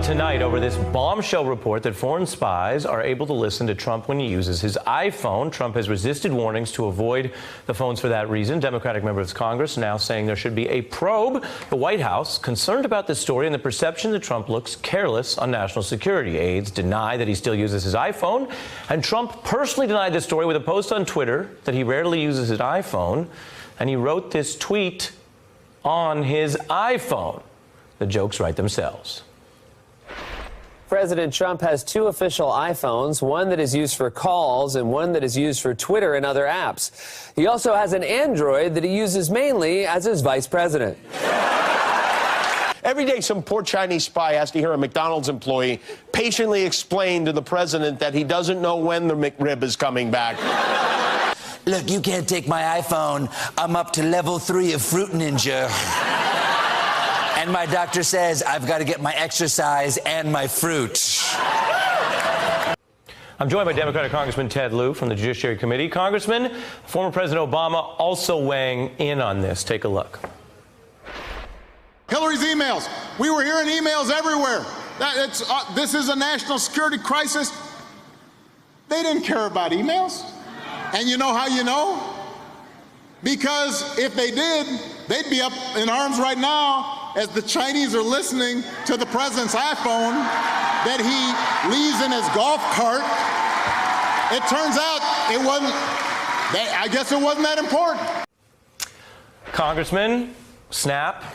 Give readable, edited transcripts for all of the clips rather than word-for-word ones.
shock tonight over this bombshell report that foreign spies are able to listen to Trump when he uses his iPhone. Trump has resisted warnings to avoid the phones for that reason. Democratic members of Congress now saying there should be a probe. The White House concerned about this story and the perception that Trump looks careless on national security. Aides deny that he still uses his iPhone, and Trump personally denied this story with a post on Twitter that he rarely uses his iPhone, and he wrote this tweet on his iPhone. The jokes write themselves. President Trump has two official iPhones, one that is used for calls and one that is used for Twitter and other apps. He also has an Android that he uses mainly as his vice president. Every day, some poor Chinese spy has to hear a McDonald's employee patiently explain to the president that he doesn't know when the McRib is coming back. Look, you can't take my iPhone. I'm up to level 3 of Fruit Ninja. And my doctor says I've got to get my exercise and my fruit. I'm joined by Democratic Congressman Ted Lieu from the Judiciary Committee. Congressman, former President Obama also weighing in on this. Take a look. Hillary's emails. We were hearing emails everywhere. This is a national security crisis. They didn't care about emails. And you know how you know? Because if they did, they'd be up in arms right now as the Chinese are listening to the president's iPhone that he leaves in his golf cart. It turns out it wasn't, I guess it wasn't that important. Congressman, snap.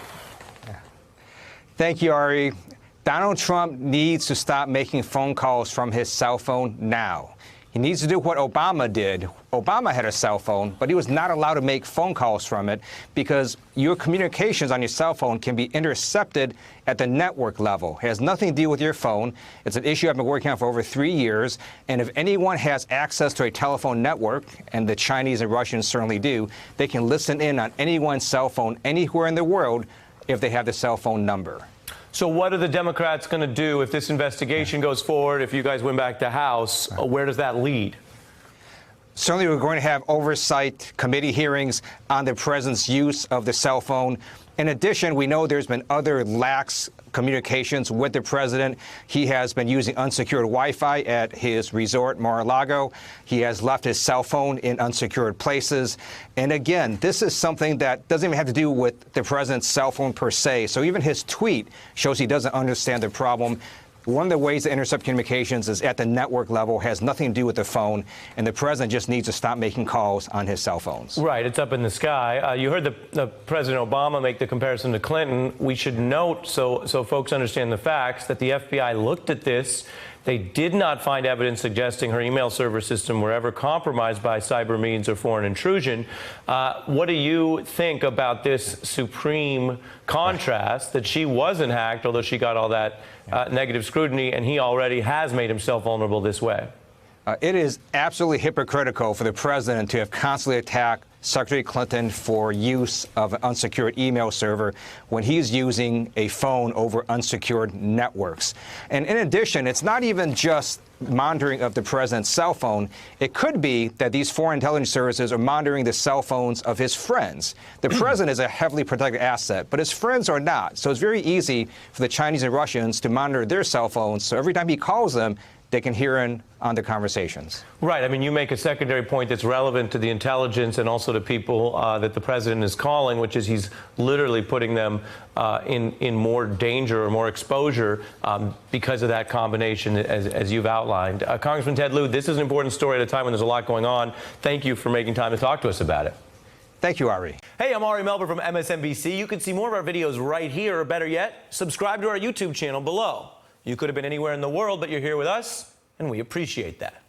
Thank you, Ari. Donald Trump needs to stop making phone calls from his cell phone now. He needs to do what Obama did. Obama had a cell phone, but he was not allowed to make phone calls from it because your communications on your cell phone can be intercepted at the network level. It has nothing to do with your phone. It's an issue I've been working on for over 3 years. And if anyone has access to a telephone network, and the Chinese and Russians certainly do, they can listen in on anyone's cell phone anywhere in the world if they have the cell phone number. So what are the Democrats going to do if this investigation goes forward, if you guys win back the House? Where does that lead? Certainly, we're going to have oversight committee hearings on the president's use of the cell phone. In addition, we know there's been other lax communications with the president. He has been using unsecured Wi-Fi at his resort, Mar-a-Lago. He has left his cell phone in unsecured places. And again, this is something that doesn't even have to do with the president's cell phone per se. So even his tweet shows he doesn't understand the problem. One of the ways to intercept communications is at the network level, has nothing to do with the phone, and the president just needs to stop making calls on his cell phones. Right, it's up in the sky. You heard the President Obama make the comparison to Clinton. We should note, so folks understand the facts, that the FBI looked at this. They did not find evidence suggesting her email server system were ever compromised by cyber means or foreign intrusion. What do you think about this supreme contrast that she wasn't hacked, although she got all that negative scrutiny, and he already has made himself vulnerable this way? It is absolutely hypocritical for the president to have constantly attacked Secretary Clinton for use of an unsecured email server when he's using a phone over unsecured networks. And in addition, it's not even just monitoring of the president's cell phone. It could be that these foreign intelligence services are monitoring the cell phones of his friends. The president is a heavily protected asset, but his friends are not. So it's very easy for the Chinese and Russians to monitor their cell phones. So every time he calls them, they can hear in on the conversations. Right. I mean, you make a secondary point that's relevant to the intelligence and also to people that the president is calling, which is he's literally putting them in more danger or more exposure because of that combination, as you've outlined. Congressman Ted Lieu, this is an important story at a time when there's a lot going on. Thank you for making time to talk to us about it. Thank you, Ari. Hey, I'm Ari Melber from MSNBC. You can see more of our videos right here, or better yet, subscribe to our YouTube channel below. You could have been anywhere in the world, but you're here with us, and we appreciate that.